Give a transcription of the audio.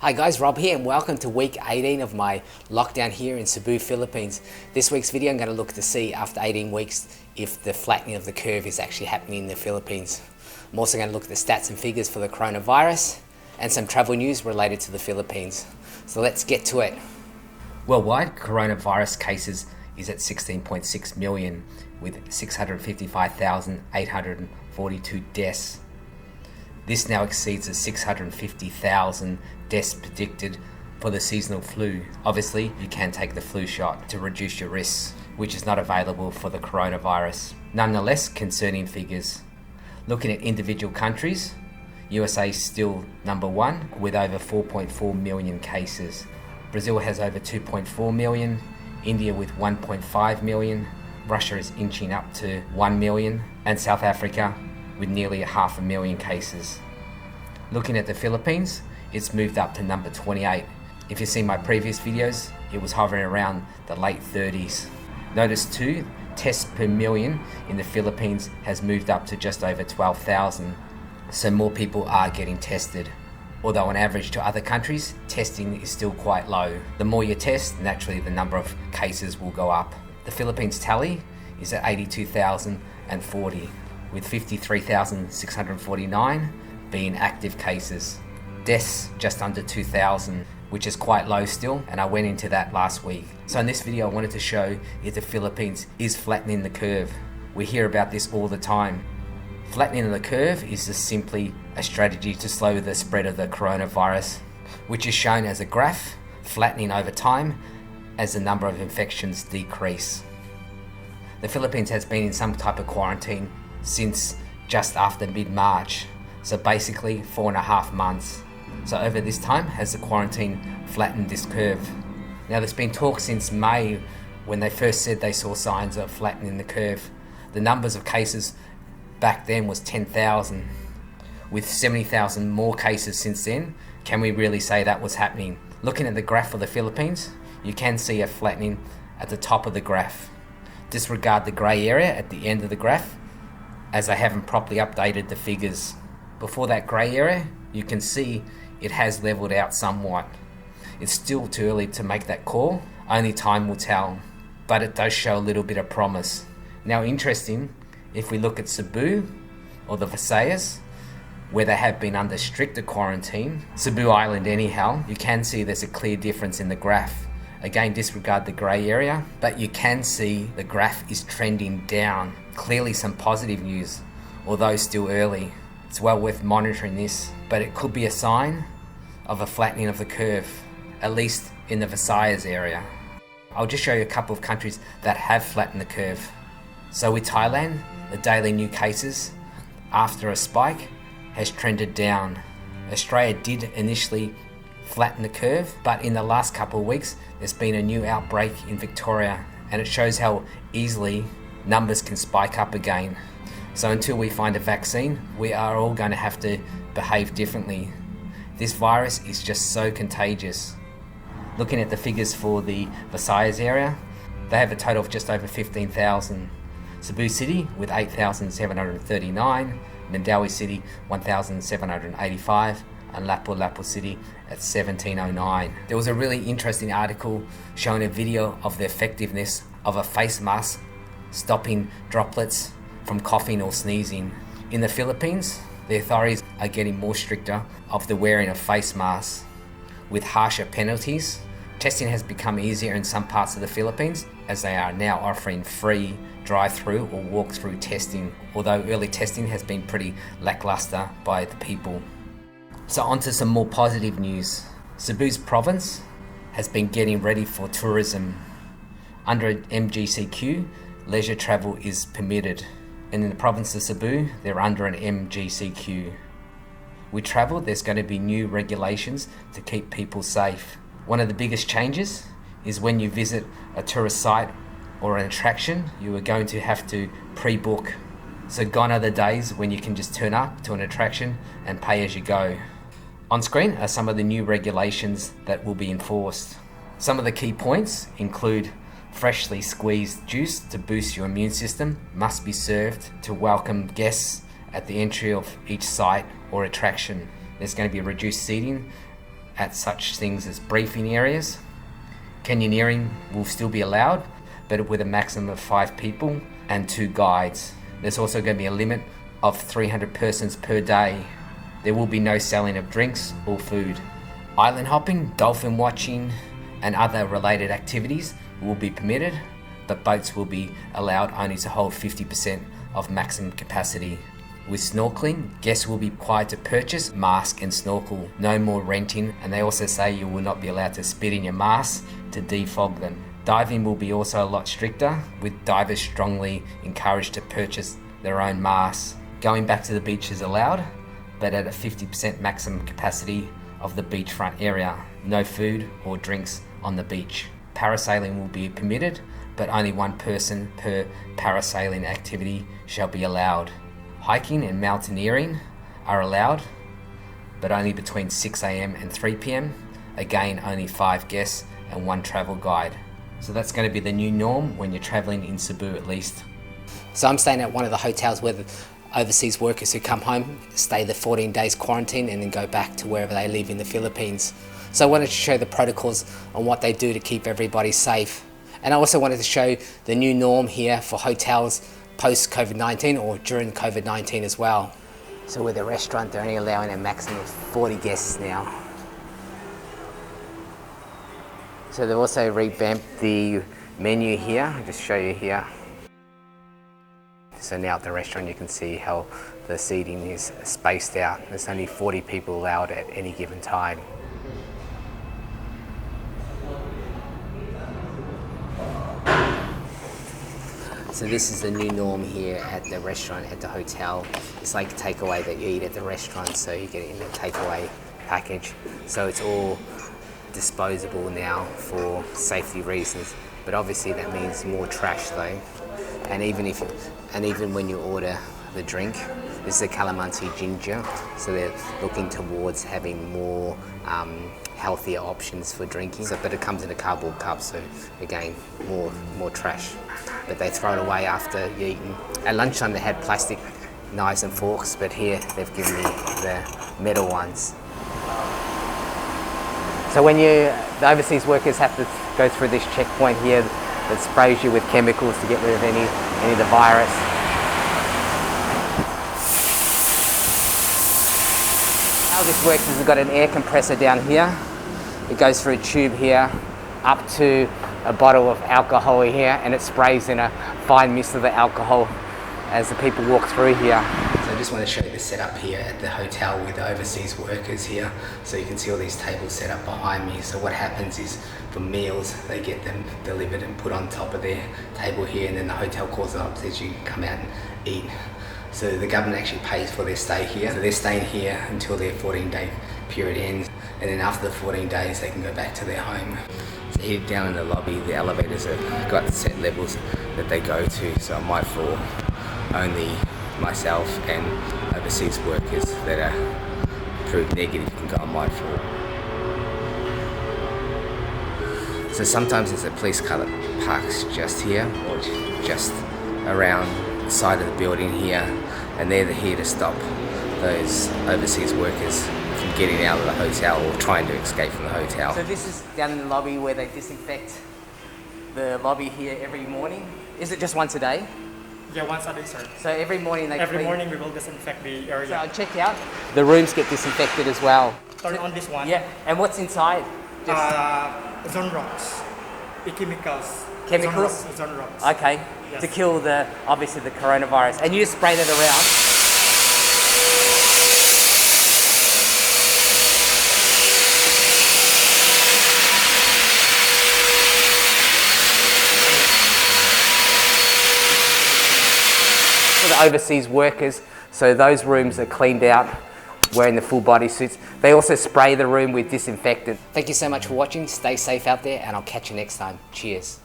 Hi guys, Rob here and welcome to week 18 of my lockdown here in Cebu, Philippines. This week's video I'm going to look to see after 18 weeks if the flattening of the curve is actually happening in the Philippines. I'm also going to look at the stats and figures for the coronavirus and some travel news related to the Philippines. So let's get to it. Worldwide, coronavirus cases is at 16.6 million with 655,842 deaths. This now exceeds the 650,000 deaths predicted for the seasonal flu. Obviously, you can take the flu shot to reduce your risks, which is not available for the coronavirus. Nonetheless, concerning figures. Looking at individual countries, USA is still number one with over 4.4 million cases. Brazil has over 2.4 million, India with 1.5 million, Russia is inching up to 1 million, and South Africa with nearly 500,000 cases. Looking at the Philippines, it's moved up to number 28. If you've seen my previous videos, it was hovering around the late 30s. Notice too, tests per million in the Philippines has moved up to just over 12,000. So more people are getting tested. Although on average to other countries, testing is still quite low. The more you test, naturally the number of cases will go up. The Philippines tally is at 82,040. with 53,649 being active cases. Deaths just under 2,000, which is quite low still, and I went into that last week. So in this video I wanted to show if the Philippines is flattening the curve. We hear about this all the time. Flattening the curve is just simply a strategy to slow the spread of the coronavirus, which is shown as a graph, flattening over time as the number of infections decrease. The Philippines has been in some type of quarantine since just after mid-March, so basically 4.5 months. So over this time, has the quarantine flattened this curve? Now there's been talk since May when they first said they saw signs of flattening the curve. The numbers of cases back then was 10,000. With 70,000 more cases since then, can we really say that was happening? Looking at the graph for the Philippines, you can see a flattening at the top of the graph. Disregard the grey area at the end of the graph, as I haven't properly updated the figures. Before that grey area, you can see it has leveled out somewhat. It's still too early to make that call, only time will tell, but it does show a little bit of promise. Now interesting, if we look at Cebu or the Visayas, where they have been under stricter quarantine, Cebu Island anyhow, you can see there's a clear difference in the graph. Again, disregard the grey area, but you can see the graph is trending down. Clearly some positive news, although still early. It's well worth monitoring this, but it could be a sign of a flattening of the curve, at least in the Visayas area. I'll just show you a couple of countries that have flattened the curve. So with Thailand, the daily new cases, after a spike, has trended down. Australia did initially flatten the curve, but in the last couple of weeks there's been a new outbreak in Victoria, and it shows how easily numbers can spike up again. So until we find a vaccine, we are all going to have to behave differently. This virus is just so contagious. Looking at the figures for the Visayas area, they have a total of just over 15,000. Cebu City with 8,739, Mandawi City 1,785, and Lapu-Lapu City at 1,709. There was a really interesting article showing a video of the effectiveness of a face mask stopping droplets from coughing or sneezing. In the Philippines, the authorities are getting more stricter of the wearing of face masks with harsher penalties. Testing has become easier in some parts of the Philippines, as they are now offering free drive-through or walk-through testing, although early testing has been pretty lackluster by the people. So on to some more positive news. Cebu's province has been getting ready for tourism. Under MGCQ, leisure travel is permitted. And in the province of Cebu, they're under an MGCQ. With travel, there's going to be new regulations to keep people safe. One of the biggest changes is when you visit a tourist site or an attraction, you are going to have to pre-book. So gone are the days when you can just turn up to an attraction and pay as you go. On screen are some of the new regulations that will be enforced. Some of the key points include freshly squeezed juice to boost your immune system must be served to welcome guests at the entry of each site or attraction. There's going to be reduced seating at such things as briefing areas. Canyoneering will still be allowed, but with a maximum of 5 people and 2 guides. There's also going to be a limit of 300 persons per day. There will be no selling of drinks or food. Island hopping, dolphin watching, and other related activities will be permitted, but boats will be allowed only to hold 50% of maximum capacity. With snorkeling, guests will be required to purchase mask and snorkel, no more renting, and they also say you will not be allowed to spit in your mask to defog them. Diving will be also a lot stricter, with divers strongly encouraged to purchase their own masks. Going back to the beach is allowed, but at a 50% maximum capacity of the beachfront area. No food or drinks on the beach. Parasailing will be permitted, but only 1 person per parasailing activity shall be allowed. Hiking and mountaineering are allowed, but only between 6 AM and 3 PM. Again, only 5 guests and 1 travel guide. So that's going to be the new norm when you're traveling in Cebu at least. So I'm staying at one of the hotels where the overseas workers who come home stay the 14 days quarantine and then go back to wherever they live in the Philippines. So I wanted to show the protocols on what they do to keep everybody safe. And I also wanted to show the new norm here for hotels post COVID-19 or during COVID-19 as well. So with the restaurant, they're only allowing a maximum of 40 guests now. So they've also revamped the menu here. I'll just show you here. So now at the restaurant you can see how the seating is spaced out. There's only 40 people allowed at any given time. So this is the new norm here at the restaurant, at the hotel. It's like a takeaway that you eat at the restaurant, so you get it in a takeaway package. So it's all disposable now for safety reasons. But obviously that means more trash though. And even when you order the drink, this is a calamansi ginger, so they're looking towards having more healthier options for drinking. But it comes in a cardboard cup, so again, more trash. But they throw it away after you eaten. At lunchtime they had plastic knives and forks, but here they've given me the metal ones. So when the overseas workers have to go through this checkpoint here that sprays you with chemicals to get rid of any of the virus. How this works is we've got an air compressor down here. It goes through a tube here up to a bottle of alcohol here, and it sprays in a fine mist of the alcohol as the people walk through here. So I just want to show you the setup here at the hotel with the overseas workers here. So you can see all these tables set up behind me. So what happens is for meals, they get them delivered and put on top of their table here, and then the hotel calls it up, says you can come out and eat. So the government actually pays for their stay here. So they're staying here until their 14-day period ends, and then after the 14 days they can go back to their home. So here down in the lobby, the elevators have got set levels that they go to, so on my floor only myself and overseas workers that are proved negative can go on my floor. So sometimes there's a police car that parks just here or just around the side of the building here, and they're here to stop those overseas workers from getting out of the hotel or trying to escape from the hotel. So this is down in the lobby where they disinfect the lobby here every morning. Is it just once a day? Yeah, once a day, sir. So every morning they Every morning we will disinfect the area. So I'll check out. The rooms get disinfected as well. Turn on this one. Yeah, and what's inside? Zone rocks. The chemicals. Chemicals? Zone rocks. Okay, yes. To kill obviously the coronavirus. And you just spray that around. For the overseas workers, so those rooms are cleaned out wearing the full body suits. They also spray the room with disinfectant. Thank you so much for watching. Stay safe out there, and I'll catch you next time. Cheers.